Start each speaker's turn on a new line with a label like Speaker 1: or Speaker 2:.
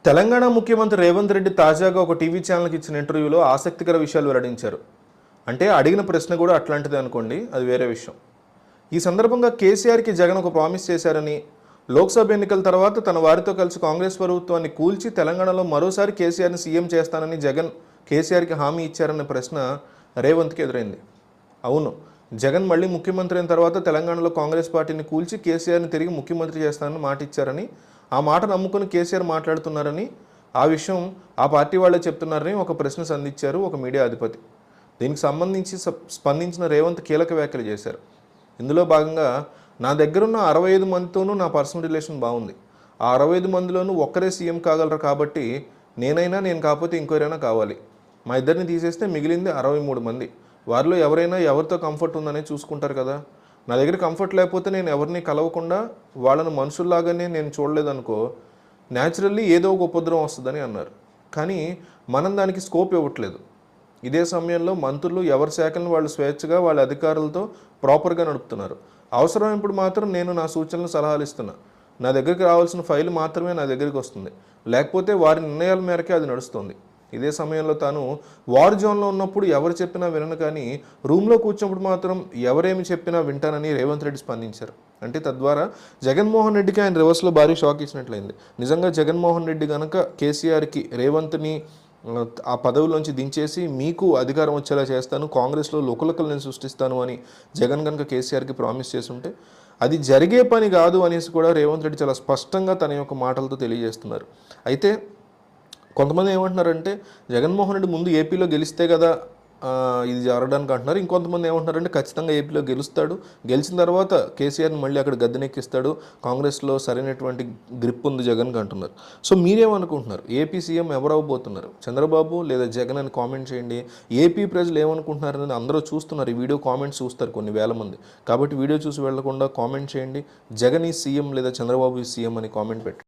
Speaker 1: తెలంగాణ ముఖ్యమంత్రి రేవంత్ రెడ్డి తాజాగా ఒక టీవీ ఛానల్కి ఇచ్చిన ఇంటర్వ్యూలో ఆసక్తికర విషయాలు వెల్లడించారు. అంటే అడిగిన ప్రశ్న కూడా అట్లాంటిదే అనుకోండి, అది వేరే విషయం. ఈ సందర్భంగా కేసీఆర్కి జగన్ ఒక ప్రామిస్ చేశారని, లోక్సభ ఎన్నికల తర్వాత తన వారితో కలిసి కాంగ్రెస్ ప్రభుత్వాన్ని కూల్చి తెలంగాణలో మరోసారి కేసీఆర్ని సీఎం చేస్తానని జగన్ కేసీఆర్కి హామీ ఇచ్చారనే ప్రశ్న రేవంత్కి ఎదురైంది. అవును, జగన్ మళ్ళీ ముఖ్యమంత్రి అయిన తర్వాత తెలంగాణలో కాంగ్రెస్ పార్టీని కూల్చి కేసీఆర్ని తిరిగి ముఖ్యమంత్రి చేస్తానని మాట ఇచ్చారని, ఆ మాట నమ్ముకుని కేసీఆర్ మాట్లాడుతున్నారని, ఆ విషయం ఆ పార్టీ వాళ్ళే చెప్తున్నారని ఒక ప్రశ్న సంధించారు ఒక మీడియా అధిపతి. దీనికి సంబంధించి స్పందించిన రేవంత్ కీలక వ్యాఖ్యలు చేశారు. ఇందులో భాగంగా, నా దగ్గరున్న 65 మందితోనూ నా పర్సనల్ రిలేషన్ బాగుంది. ఆ 65 మందిలోనూ ఒక్కరే సీఎం కాగలరు కాబట్టి నేను కాకపోతే ఇంకోరైనా కావాలి. మా ఇద్దరిని తీసేస్తే మిగిలింది 63 మంది. వారిలో ఎవరైనా ఎవరితో కంఫర్ట్ ఉందనే చూసుకుంటారు కదా. నా దగ్గర కంఫర్ట్ లేకపోతే నేను ఎవరిని కలవకుండా వాళ్ళను మనుషుల్లాగానే నేను చూడలేదనుకో, న్యాచురల్లీ ఏదో ఒక ఉపద్రవం వస్తుందని అన్నారు. కానీ మనం దానికి స్కోప్ ఇవ్వట్లేదు. ఇదే సమయంలో మంత్రులు ఎవరి శాఖలను వాళ్ళు స్వేచ్ఛగా వాళ్ళ అధికారులతో ప్రాపర్గా నడుపుతున్నారు. అవసరం ఇప్పుడు మాత్రం నేను నా సూచనలు సలహాలు ఇస్తున్నా. నా దగ్గరికి రావాల్సిన ఫైల్ మాత్రమే నా దగ్గరికి వస్తుంది, లేకపోతే వారి నిర్ణయాల మేరకే అది నడుస్తుంది. ఇదే సమయంలో తాను వార్ జోన్లో ఉన్నప్పుడు ఎవరు చెప్పినా వినను, కానీ రూమ్లో కూర్చున్నప్పుడు మాత్రం ఎవరేమి చెప్పినా వింటానని రేవంత్ రెడ్డి స్పందించారు. అంటే తద్వారా జగన్మోహన్ రెడ్డికి ఆయన రివర్స్లో భారీ షాక్ ఇచ్చినట్లయింది. నిజంగా జగన్మోహన్ రెడ్డి కనుక కేసీఆర్కి రేవంత్ని ఆ పదవిలోంచి దించేసి మీకు అధికారం వచ్చేలా చేస్తాను, కాంగ్రెస్లో లోకలకలు నేను సృష్టిస్తాను అని జగన్ కనుక కేసీఆర్కి ప్రామిస్ చేస్తుంటే అది జరిగే పని కాదు అనేసి కూడా రేవంత్ రెడ్డి చాలా స్పష్టంగా తన యొక్క మాటలతో తెలియజేస్తున్నారు. అయితే కొంతమంది ఏమంటున్నారంటే, జగన్మోహన్ రెడ్డి ముందు ఏపీలో గెలిస్తే కదా ఇది జరగడానికి అంటున్నారు. ఇంకొంతమంది ఏమంటున్నారంటే, ఖచ్చితంగా ఏపీలో గెలుస్తాడు, గెలిచిన తర్వాత కేసీఆర్ని మళ్ళీ అక్కడ గద్దెనెక్కిస్తాడు, కాంగ్రెస్లో సరైనటువంటి గ్రిప్ ఉంది జగన్కి అంటున్నారు. సో మీరేమనుకుంటున్నారు? ఏపీ సీఎం ఎవరు అవ్వబోతున్నారు, చంద్రబాబు లేదా జగన్ అని కామెంట్ చేయండి. ఏపీ ప్రజలు ఏమనుకుంటున్నారు అనేది అందరూ చూస్తున్నారు. ఈ వీడియో కామెంట్స్ చూస్తారు కొన్ని వేల మంది. కాబట్టి వీడియో చూసి వెళ్లకుండా కామెంట్ చేయండి, జగన్ ఈ సీఎం లేదా చంద్రబాబు ఈ సీఎం అని కామెంట్ పెట్టండి.